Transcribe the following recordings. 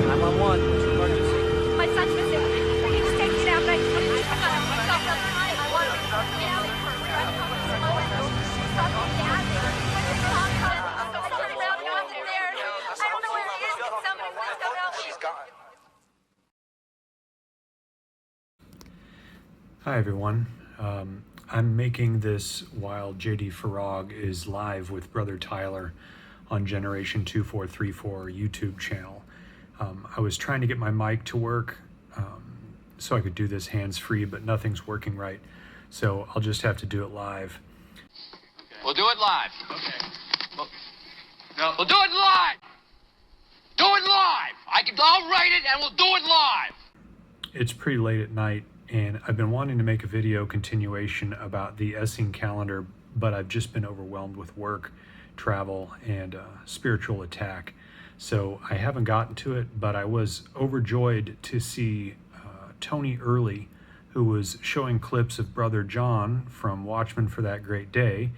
911, what's your emergency? My son's missing. He was taken out by police. I want to get out of here. I'm coming to somebody down there. Somebody around nothing there. I don't know where he is. Can somebody please come help me? She's gone. Hi everyone. I'm making this while JD Farag is live with Brother Tyler on Generation 2434 YouTube channel. I was trying to get my mic to work so I could do this hands-free, but nothing's working right. So I'll just have to do it live. Okay. We'll do it live. Okay. We'll do it live. Do it live. I'll write it and we'll do it live. It's pretty late at night, and I've been wanting to make a video continuation about the Essene calendar, but I've just been overwhelmed with work, travel, and spiritual attack. So I haven't gotten to it, but I was overjoyed to see Tony Early, who was showing clips of Brother John from Watchmen for That Great Day,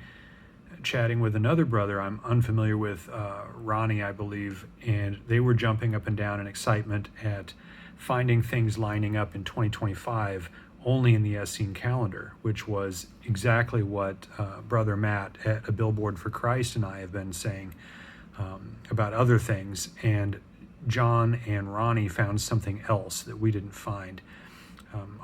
chatting with another brother I'm unfamiliar with, Ronnie, I believe, and they were jumping up and down in excitement at finding things lining up in 2025 only in the Essene calendar, which was exactly what Brother Matt at A Billboard for Christ and I have been saying about other things, and John and Ronnie found something else that we didn't find.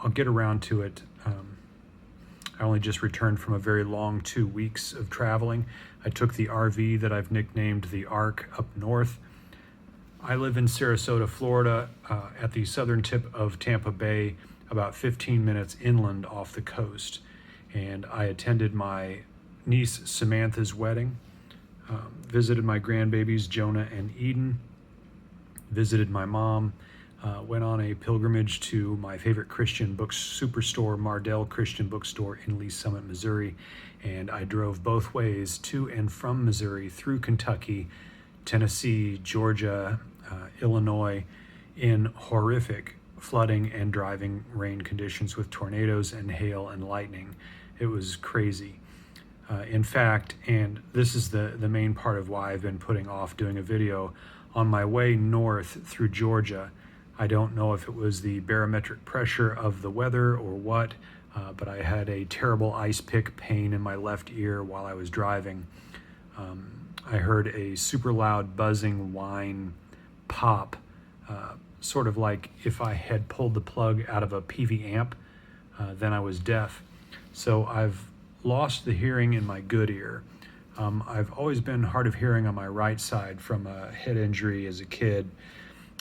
I'll get around to it. I only just returned from a very long 2 weeks of traveling. I took the RV that I've nicknamed the Ark up north. I live in Sarasota, Florida, at the southern tip of Tampa Bay, about 15 minutes inland off the coast. And I attended my niece Samantha's wedding, visited my grandbabies Jonah and Eden, visited my mom, went on a pilgrimage to my favorite Christian book superstore, Mardel Christian Bookstore in Lee Summit, Missouri, and I drove both ways to and from Missouri through Kentucky, Tennessee, Georgia, Illinois, in horrific flooding and driving rain conditions with tornadoes and hail and lightning. It was crazy. In fact, and this is the main part of why I've been putting off doing a video, on my way north through Georgia, I don't know if it was the barometric pressure of the weather or what, but I had a terrible ice pick pain in my left ear while I was driving. I heard a super loud buzzing whine pop, sort of like if I had pulled the plug out of a PV amp, then I was deaf. So I've lost the hearing in my good ear. I've always been hard of hearing on my right side from a head injury as a kid.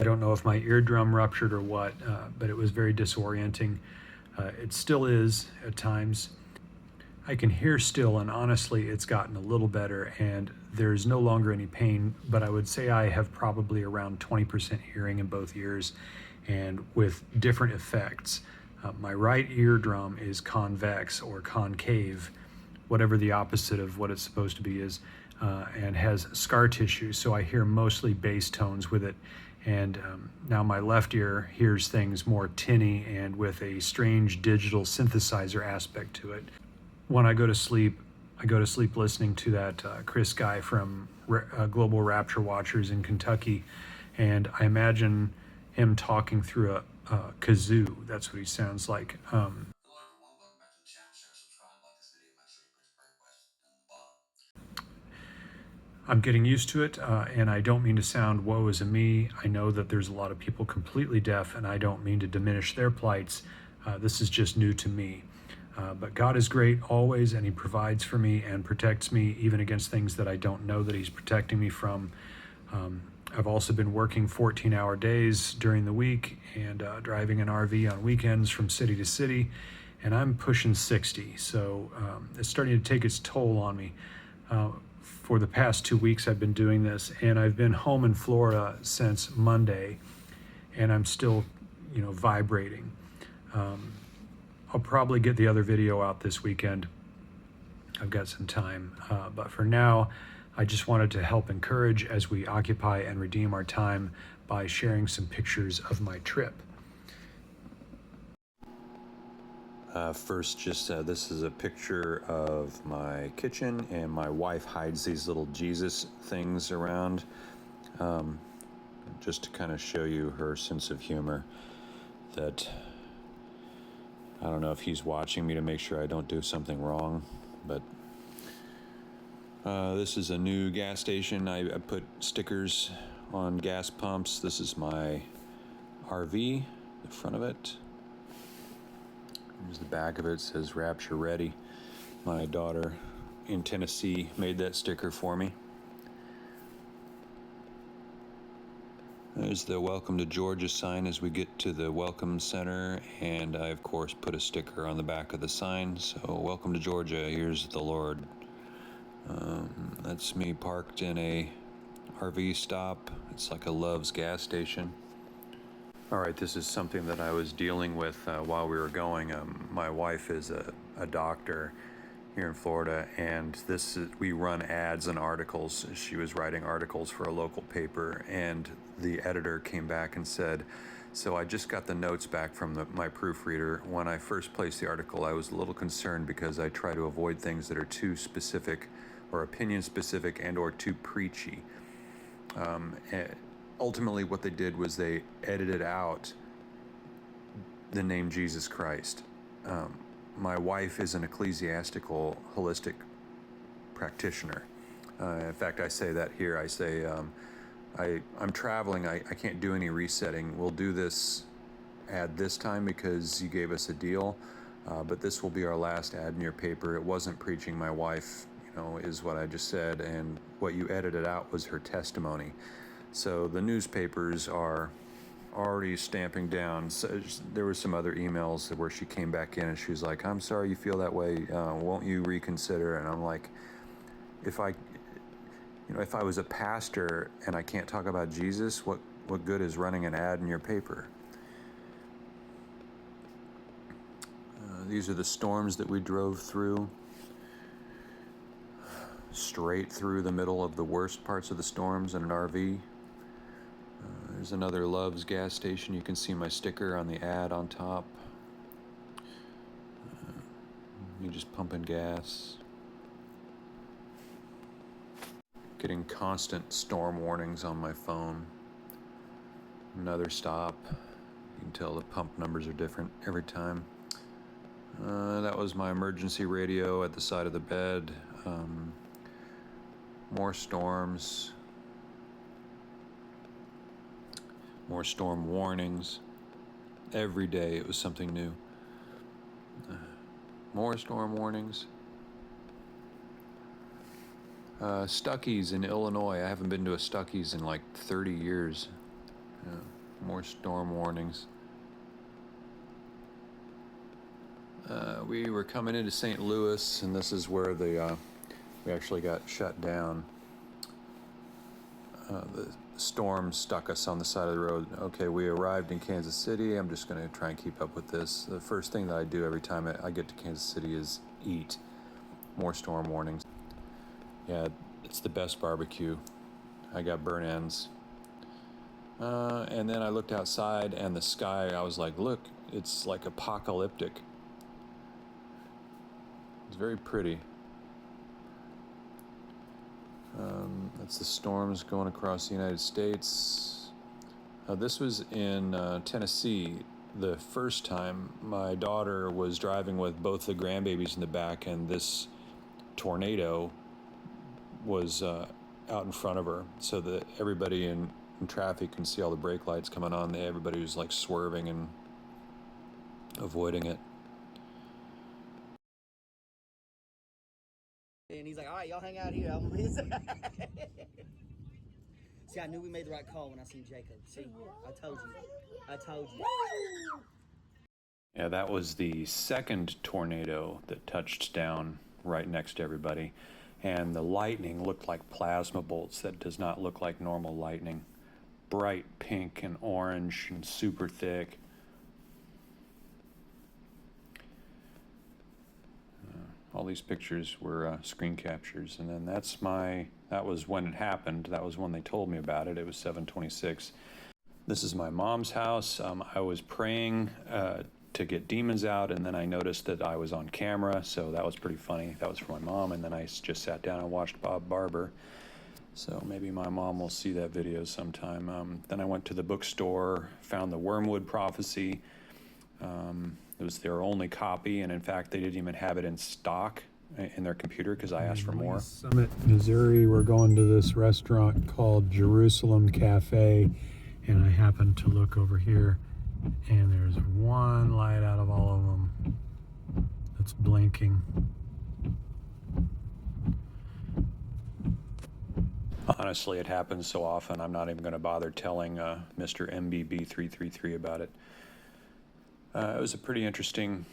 I don't know if my eardrum ruptured or what, but it was very disorienting. It still is at times. I can hear still, and honestly, it's gotten a little better, and there's no longer any pain, but I would say I have probably around 20% hearing in both ears, and with different effects. My right eardrum is convex or concave, whatever the opposite of what it's supposed to be is, and has scar tissue, so I hear mostly bass tones with it. And now my left ear hears things more tinny and with a strange digital synthesizer aspect to it. When I go to sleep listening to that Chris guy from Global Rapture Watchers in Kentucky, and I imagine him talking through a kazoo. That's what he sounds like. I'm getting used to it, and I don't mean to sound woe is a me. I know that there's a lot of people completely deaf, and I don't mean to diminish their plights. This is just new to me. But God is great always, and He provides for me and protects me even against things that I don't know that He's protecting me from. I've also been working 14-hour days during the week and driving an RV on weekends from city to city, and I'm pushing 60, so it's starting to take its toll on me. For the past 2 weeks I've been doing this, and I've been home in Florida since Monday, and I'm still, vibrating. I'll probably get the other video out this weekend. I've got some time, but for now, I just wanted to help encourage as we occupy and redeem our time by sharing some pictures of my trip. First, this is a picture of my kitchen, and my wife hides these little Jesus things around. just to kind of show you her sense of humor, that I don't know if he's watching me to make sure I don't do something wrong, but this is a new gas station. I put stickers on gas pumps. This is my RV, the front of it. Here's the back of it. It says Rapture Ready. My daughter in Tennessee made that sticker for me. There's the Welcome to Georgia sign as we get to the Welcome Center, and I of course put a sticker on the back of the sign. So, welcome to Georgia, here's the Lord. That's me parked in a RV stop. It's like a Love's gas station. All right, this is something that I was dealing with while we were going. My wife is a doctor here in Florida, and we run ads and articles. She was writing articles for a local paper, and the editor came back and said, so I just got the notes back from my proofreader. When I first placed the article, I was a little concerned because I try to avoid things that are too specific or opinion specific and or too preachy. Ultimately, what they did was they edited out the name Jesus Christ. My wife is an ecclesiastical holistic practitioner. In fact, I say that here. I say, I'm traveling. I can't do any resetting. We'll do this ad this time because you gave us a deal, but this will be our last ad in your paper. It wasn't preaching. My wife, is what I just said, and what you edited out was her testimony. So the newspapers are already stamping down. So there were some other emails where she came back in and she was like, I'm sorry you feel that way. Won't you reconsider? And I'm like, if I was a pastor and I can't talk about Jesus, what good is running an ad in your paper? These are the storms that we drove through. Straight through the middle of the worst parts of the storms in an RV. There's another Love's gas station. You can see my sticker on the ad on top. Me just pumping gas. Getting constant storm warnings on my phone. Another stop. You can tell the pump numbers are different every time. That was my emergency radio at the side of the bed. More storms. More storm warnings. Every day it was something new. More storm warnings. Stuckey's in Illinois. I haven't been to a Stuckey's in like 30 years. More storm warnings. We were coming into St. Louis, and this is where we actually got shut down. The storm stuck us on the side of the road. Okay, we arrived in Kansas City. I'm just going to try and keep up with this. The first thing that I do every time I get to Kansas City is eat. More storm warnings. Yeah, it's the best barbecue. I got burnt ends. And then I looked outside and the sky, I was like, look, it's like apocalyptic. It's very pretty. That's the storms going across the United States. This was in Tennessee. The first time my daughter was driving with both the grandbabies in the back, and this tornado was out in front of her, so that everybody in traffic can see all the brake lights coming on. Everybody was like swerving and avoiding it. And he's like, all right, y'all hang out here. See, I knew we made the right call when I seen Jacob. See, I told you. Yeah, that was the second tornado that touched down right next to everybody. And the lightning looked like plasma bolts. That does not look like normal lightning. Bright pink and orange and super thick. All these pictures were screen captures, and then that was when it happened. That was when they told me about it. It was 7:26. This is my mom's house. I was praying to get demons out, and then I noticed that I was on camera, so that was pretty funny. That was for my mom, and then I just sat down and watched Bob Barber. So maybe my mom will see that video sometime. Then I went to the bookstore, found the Wormwood Prophecy. It was their only copy, and in fact, they didn't even have it in stock in their computer because I asked for more. Summit, Missouri, we're going to this restaurant called Jerusalem Cafe, and I happened to look over here, and there's one light out of all of them that's blinking. Honestly, it happens so often, I'm not even going to bother telling Mr. MBB333 about it. It was a pretty interesting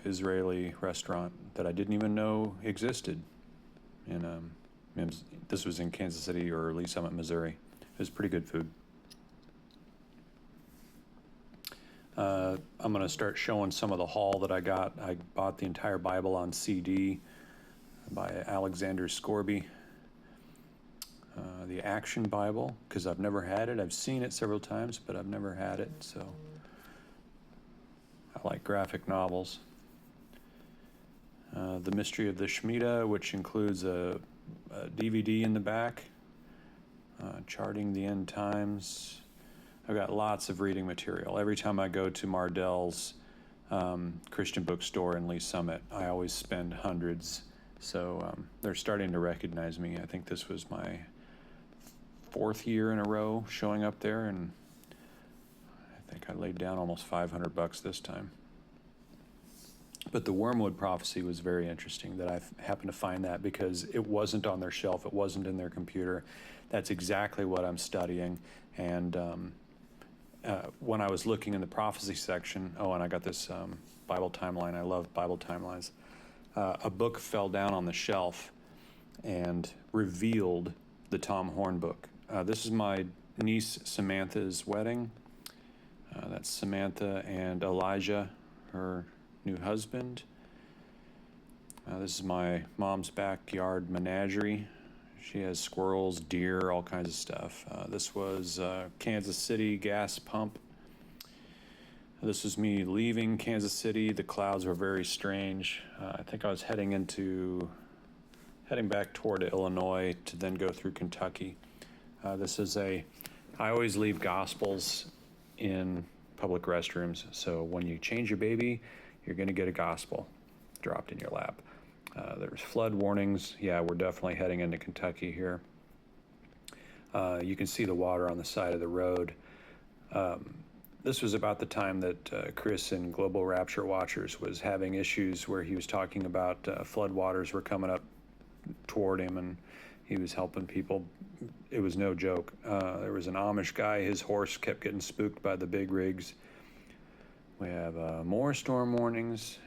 Israeli restaurant that I didn't even know existed. This was in Kansas City or Lee Summit, Missouri. It was pretty good food. I'm going to start showing some of the haul that I got. I bought the entire Bible on CD by Alexander Scorby. The Action Bible, because I've never had it. I've seen it several times, but I've never had it, so I like graphic novels. The Mystery of the Shemitah, which includes a DVD in the back, charting the end times. I've got lots of reading material. Every time I go to Mardell's Christian bookstore in Lee Summit, I always spend hundreds. So they're starting to recognize me. I think this was my 4th year in a row showing up there, and I think I laid down almost $500 this time. But the Wormwood Prophecy was very interesting that I happened to find that because it wasn't on their shelf, it wasn't in their computer. That's exactly what I'm studying. And when I was looking in the prophecy section, and I got this Bible timeline. I love Bible timelines. A book fell down on the shelf and revealed the Tom Horn book. This is my niece Samantha's wedding. That's Samantha and Elijah, her new husband. This is my mom's backyard menagerie. She has squirrels, deer, all kinds of stuff. This was Kansas City gas pump. This was me leaving Kansas City. The clouds were very strange. I think I was heading back toward Illinois to then go through Kentucky. I always leave gospels in public restrooms. So when you change your baby, you're going to get a gospel dropped in your lap. There's flood warnings. Yeah, we're definitely heading into Kentucky here. You can see the water on the side of the road. This was about the time that Chris in Global Rapture Watchers was having issues where he was talking about flood waters were coming up toward him, and he was helping people. It was no joke. There was an Amish guy, his horse kept getting spooked by the big rigs. We have more storm warnings.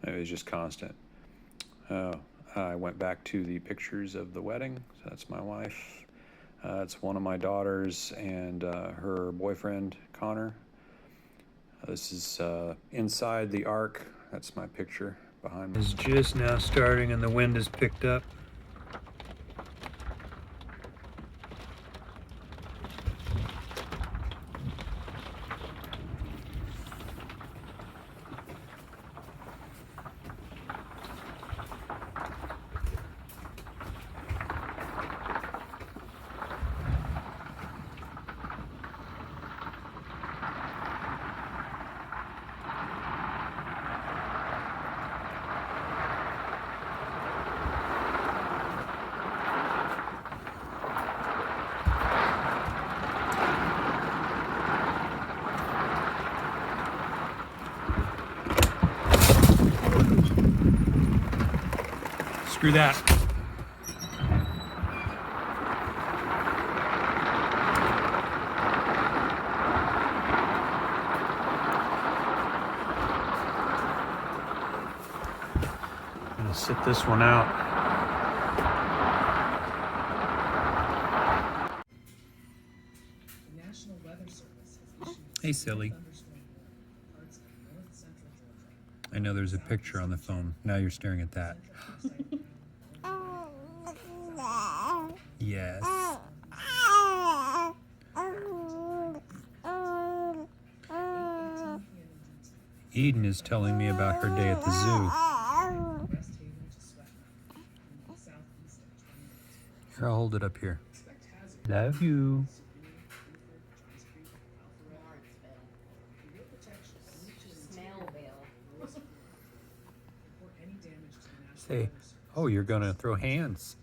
It was just constant. I went back to the pictures of the wedding. So that's my wife. It's one of my daughters and her boyfriend, Connor. This is inside the ark. That's my picture behind me. It's just now starting and the wind has picked up. Screw that. I'm gonna sit this one out. The National Weather Service has issued Hey, silly. thunderstorm warning for parts of north central Georgia. I know there's a picture on the phone. Now you're staring at that. Yes. Eden is telling me about her day at the zoo. Here, I'll hold it up here. Love you. Say, oh, you're gonna throw hands.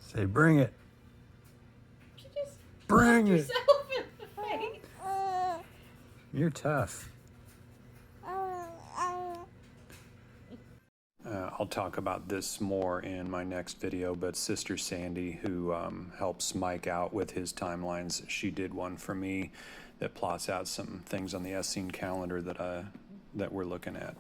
Say, bring it. Bring it. You're tough. I'll talk about this more in my next video, but Sister Sandy, who helps Mike out with his timelines, she did one for me that plots out some things on the Essene calendar that we're looking at.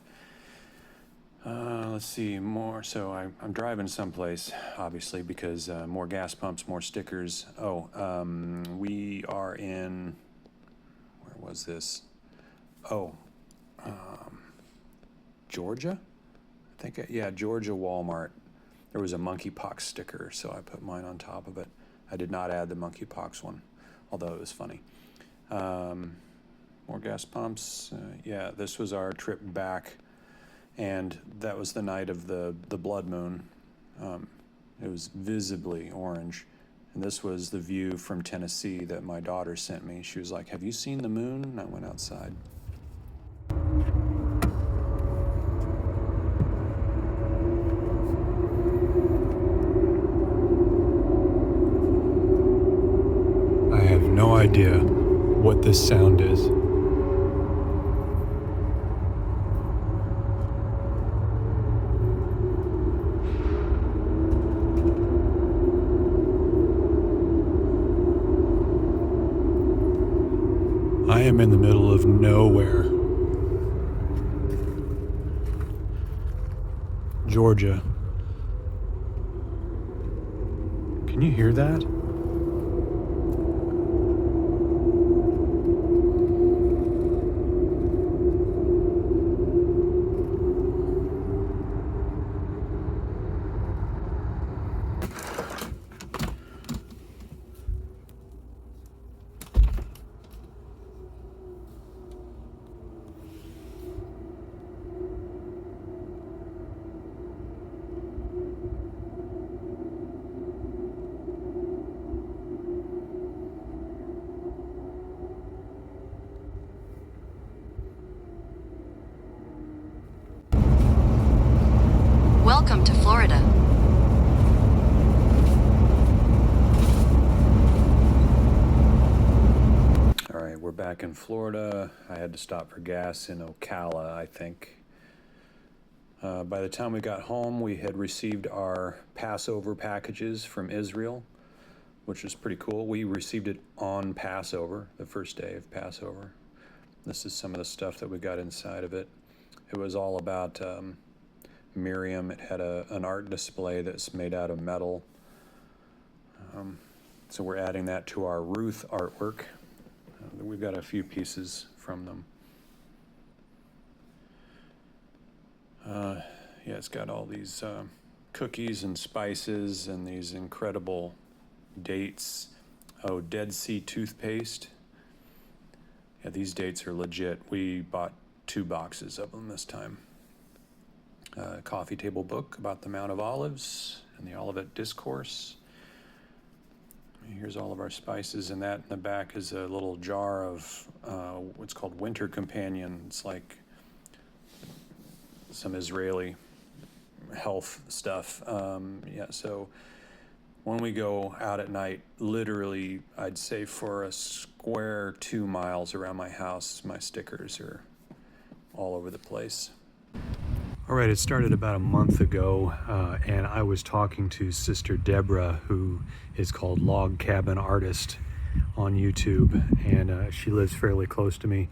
Let's see, more. So I'm driving someplace, obviously, because more gas pumps, more stickers. Oh, we are in, where was this? Oh, Georgia? I think, yeah, Georgia Walmart. There was a monkeypox sticker, so I put mine on top of it. I did not add the monkeypox one, although it was funny. More gas pumps. Yeah, this was our trip back, and that was the night of the blood moon. It was visibly orange, and this was the view from Tennessee that my daughter sent me. She was like, "Have you seen the moon?" And I went outside. I have no idea what this sound is. I am in the middle of nowhere. Georgia. Can you hear that? Welcome to Florida. All right, we're back in Florida. I had to stop for gas in Ocala, I think. By the time we got home, we had received our Passover packages from Israel, which is pretty cool. We received it on Passover, the first day of Passover. This is some of the stuff that we got inside of it. It was all about Miriam. It had an art display that's made out of metal. So we're adding that to our Ruth artwork. We've got a few pieces from them. Yeah, it's got all these cookies and spices and these incredible dates. Oh, Dead Sea toothpaste. Yeah, these dates are legit. We bought 2 boxes of them this time. Coffee table book about the Mount of Olives and the Olivet Discourse. Here's all of our spices, and that in the back is a little jar of what's called Winter Companion. It's like some Israeli health stuff. Yeah, so when we go out at night, literally, I'd say for a square 2 miles around my house, my stickers are all over the place. All right, it started about a month ago, and I was talking to Sister Deborah, who is called Log Cabin Artist on YouTube, and she lives fairly close to me.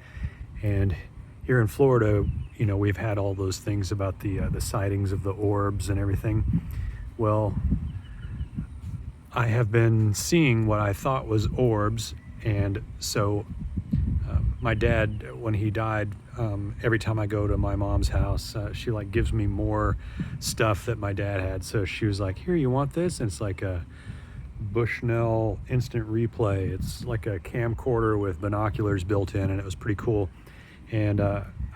And here in Florida, you know, we've had all those things about the sightings of the orbs and everything. Well, I have been seeing what I thought was orbs, and so my dad, when he died, every time I go to my mom's house, she like gives me more stuff that my dad had. So she was like, "Here, you want this?" And it's like a Bushnell instant replay. It's like a camcorder with binoculars built in, and it was pretty cool. And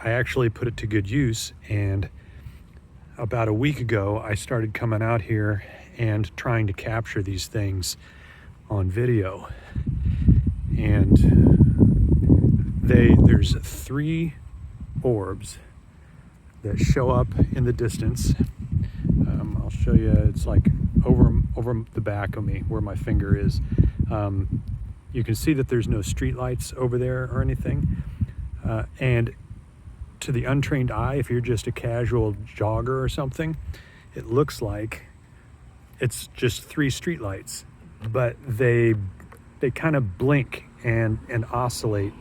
I actually put it to good use, and about a week ago I started coming out here and trying to capture these things on video. And there's 3 orbs that show up in the distance. I'll show you. It's like over the back of me where my finger is. You can see that there's no street lights over there or anything. And to the untrained eye, if you're just a casual jogger or something, it looks like it's just 3 street lights, but they kind of blink and oscillate.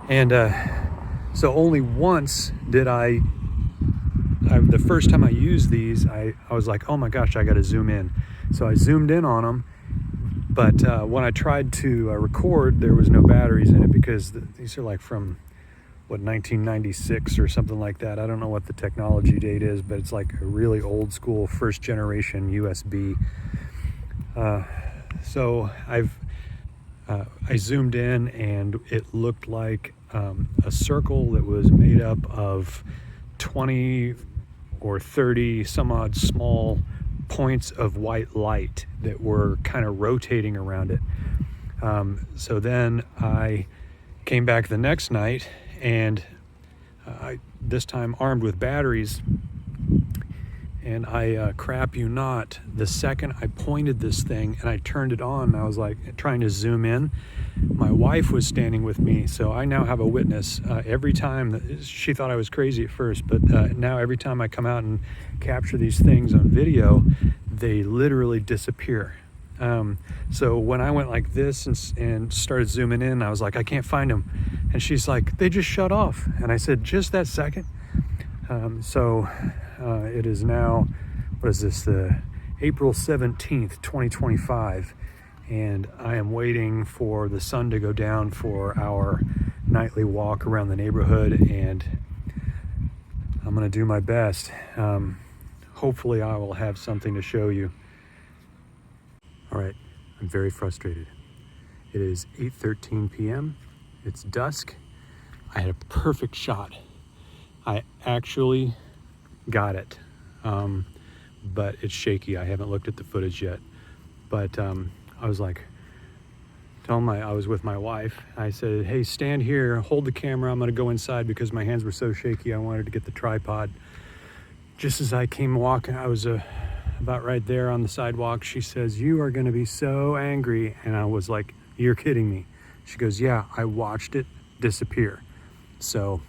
And so only once did the first time I used these, I was like, oh my gosh, I got to zoom in. So I zoomed in on them, but when I tried to record, there was no batteries in it because these are like from, 1996 or something like that. I don't know what the technology date is, but it's like a really old school first generation USB. So I zoomed in, and it looked like a circle that was made up of 20 or 30 some odd small points of white light that were kind of rotating around it. So then I came back the next night, and this time armed with batteries, and I crap you not, the second I pointed this thing and I turned it on, and I was like trying to zoom in, my wife was standing with me, so I now have a witness. Every time, she thought I was crazy at first, but now every time I come out and capture these things on video, they literally disappear. So when I went like this and started zooming in, I was like, I can't find them. And she's like, they just shut off. And I said, just that second. It is now, what is this, the April 17th, 2025. And I am waiting for the sun to go down for our nightly walk around the neighborhood. And I'm going to do my best. Hopefully I will have something to show you. All right, I'm very frustrated. It is 8:13 p.m. It's dusk. I had a perfect shot. I actually got it, but it's shaky. I haven't looked at the footage yet. But I was like, I was with my wife. I said, hey, stand here, hold the camera. I'm gonna go inside because my hands were so shaky. I wanted to get the tripod. Just as I came walking, I was about right there on the sidewalk. She says, you are gonna be so angry. And I was like, you're kidding me. She goes, yeah, I watched it disappear. So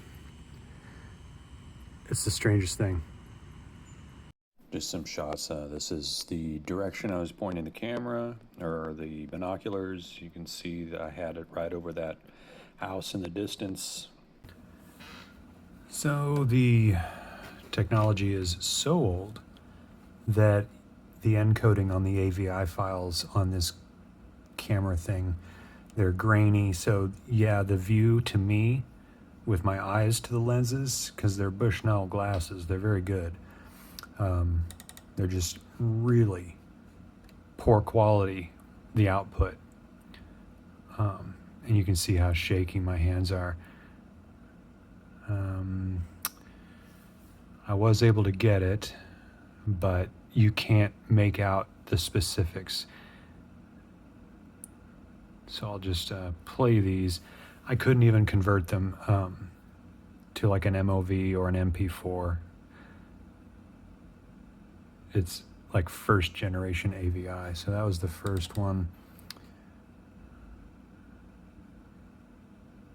it's the strangest thing. Just some shots. This is the direction I was pointing the camera, or the binoculars. You can see that I had it right over that house in the distance. So the technology is so old that the encoding on the AVI files on this camera thing, they're grainy. So yeah, the view to me with my eyes to the lenses, because they're Bushnell glasses, they're very good. They're just really poor quality, the output. And you can see how shaky my hands are. I was able to get it, but you can't make out the specifics. So I'll just play these. I couldn't even convert them to like an MOV or an MP4. It's like first generation AVI. So that was the first one.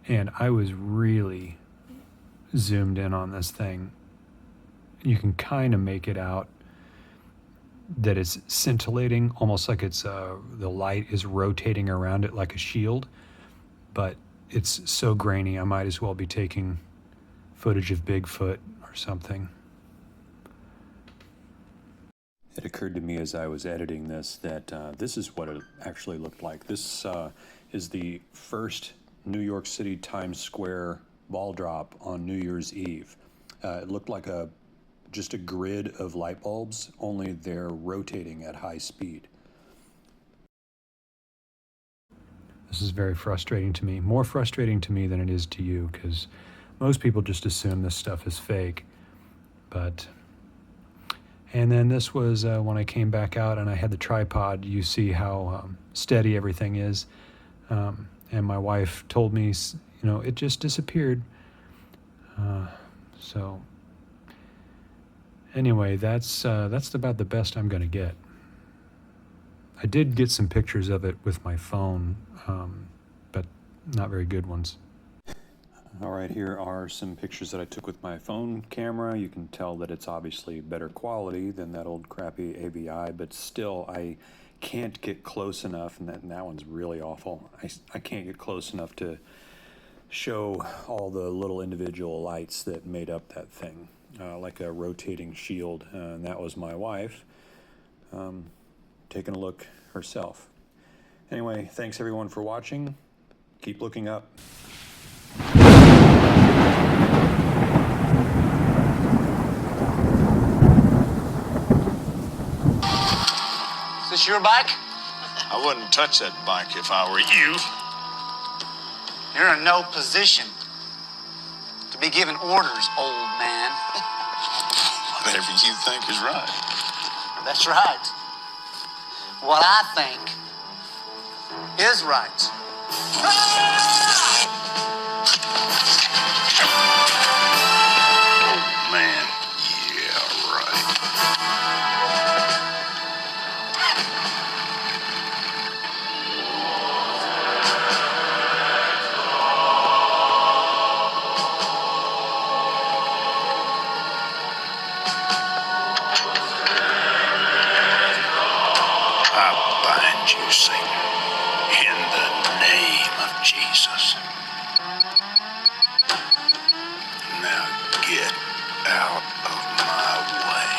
And I was really zoomed in on this thing. You can kind of make it out that it's scintillating, almost like it's the light is rotating around it like a shield, but it's so grainy I might as well be taking footage of Bigfoot or something. It occurred to me as I was editing this that this is what it actually looked like. This is the first New York City Times Square ball drop on New Year's Eve. It looked like just a grid of light bulbs, only they're rotating at high speed. This is very frustrating to me. More frustrating to me than it is to you, because most people just assume this stuff is fake. And then this was when I came back out and I had the tripod. You see how steady everything is. And my wife told me, it just disappeared. So anyway, that's about the best I'm going to get. I did get some pictures of it with my phone, but not very good ones. All right, here are some pictures that I took with my phone camera. You can tell that it's obviously better quality than that old crappy AVI, but still I can't get close enough, and that one's really awful. I can't get close enough to show all the little individual lights that made up that thing, like a rotating shield, and that was my wife taking a look herself. Anyway, thanks everyone for watching. Keep looking up. Is this your bike? I wouldn't touch that bike if I were you. You're in no position to be giving orders, old man. Whatever you think is right. That's right. What I think is right. Oh, man. Yeah, right. I bind you, Satan, in the name of Jesus. Now get out of my way.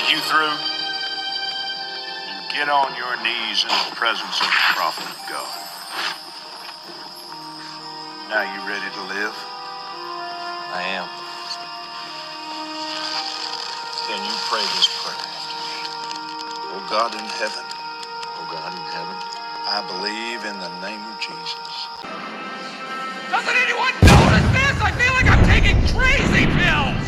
You through? And get on your knees in the presence of the prophet of God. Now you ready to live? I am. Then you pray this prayer after me. Oh God in heaven, Oh God in heaven, I believe in the name of Jesus. Doesn't anyone notice this? I feel like I'm taking crazy pills!